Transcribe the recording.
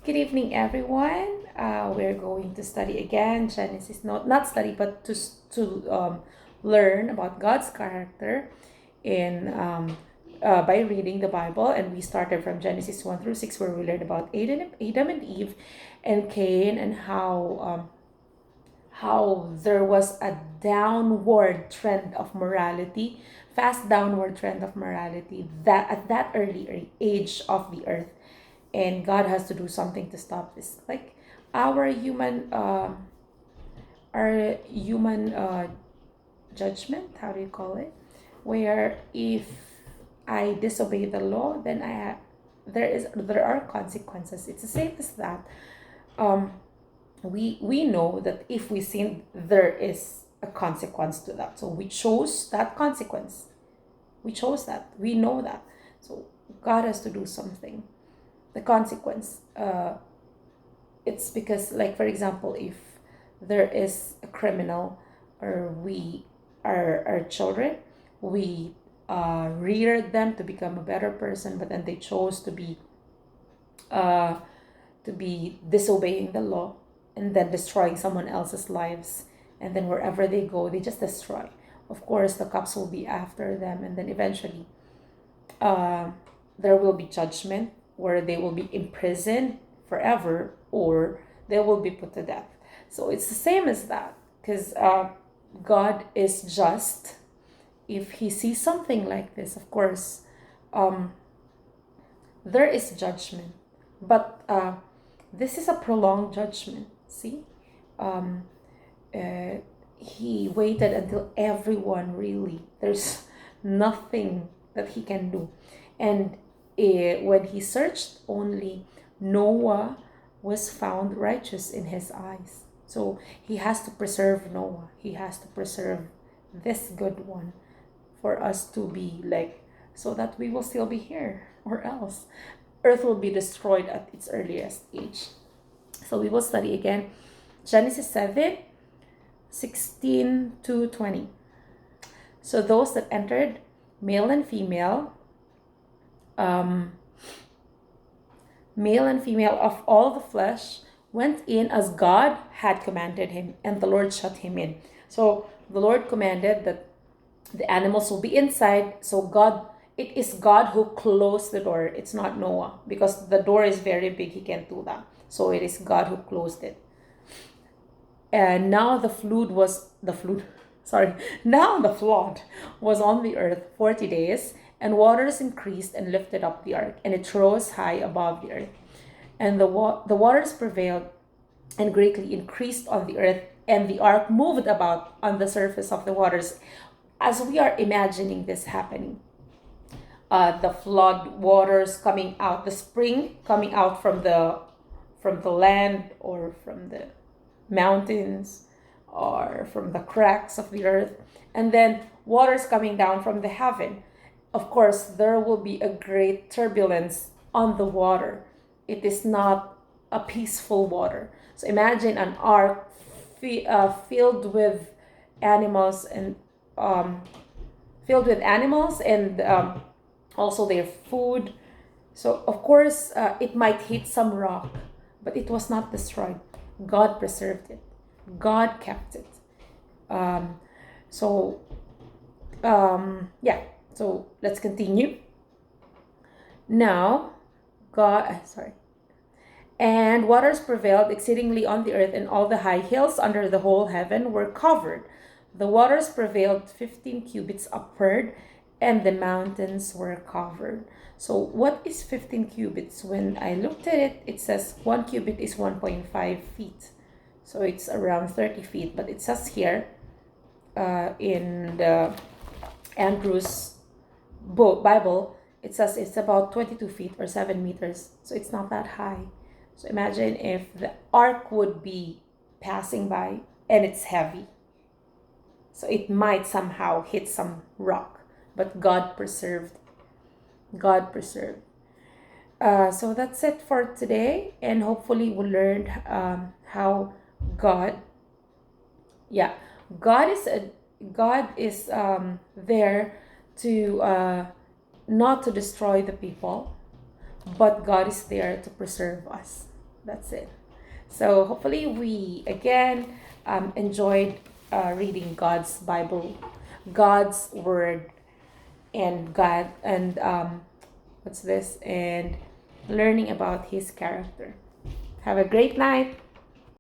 Good evening, everyone. We're going to study again Genesis, not study, but to learn about God's character in by reading the Bible. And we started from Genesis 1 through 6, where we learned about Adam and Eve, and Cain, and how there was a downward trend of morality, fast downward trend of morality that at that early age of the earth, and God has to do something to stop this. Like our human, our human judgment. How do you call it? Where if I disobey the law, then there are consequences. It's the same as that. Um, we know that if we sin, there is a consequence to that. So we chose that consequence. We chose that. We know that. So God has to do something. The consequence, it's because, like, for example, if there is a criminal, or we are our children, we reared them to become a better person, but then they chose uh, to be disobeying the law, and then destroying someone else's lives, and then wherever they go, they just destroy. Of course, the cops will be after them, and then eventually, uh, there will be judgment where they will be imprisoned forever, or they will be put to death. So it's the same as that, because God is just. If He sees something like this, of course, um, there is judgment. But this is a prolonged judgment. See? Um, uh, he waited until everyone really, there's nothing that he can do. And when he searched, only Noah was found righteous in his eyes. So he has to preserve Noah. He has to preserve this good one for us to be like, so that we will still be here, or else earth will be destroyed at its earliest age. So we will study again Genesis 7:16-20. So those that entered, male and female, um, male and female of all the flesh, went in as God had commanded him, and the Lord shut him in. So the Lord commanded that the animals will be inside. So it is God who closed the door. It's not Noah, because the door is very big. He can't do that. So it is God who closed it. And now now the flood was on the earth 40 days, and waters increased and lifted up the ark, and it rose high above the earth. And the waters prevailed and greatly increased on the earth, and the ark moved about on the surface of the waters. As we are imagining this happening, the flood waters coming out, the spring coming out from the land, or from the mountains, or from the cracks of the earth, and then waters coming down from the heaven. Of course, there will be a great turbulence on the water. It is not a peaceful water. So imagine an ark filled with animals, and also their food. So of course, it might hit some rock, but it was not destroyed. God preserved it. God kept it. Um, so yeah. So let's continue. Now, sorry. And waters prevailed exceedingly on the earth, and all the high hills under the whole heaven were covered. The waters prevailed 15 cubits upward, and the mountains were covered. So what is 15 cubits? When I looked at it, it says 1 cubit is 1.5 feet. So it's around 30 feet. But it says here in the Andrews Bible, it says it's about 22 feet or 7 meters. So it's not that high. So imagine if the ark would be passing by and it's heavy. So it might somehow hit some rock. But God preserved. God preserved. So that's it for today. And hopefully we learned how God, yeah, God is there to not to destroy the people, but God is there to preserve us. That's it. So hopefully we again enjoyed reading God's Bible, God's Word, and God and what's this and learning about His character. Have a great night.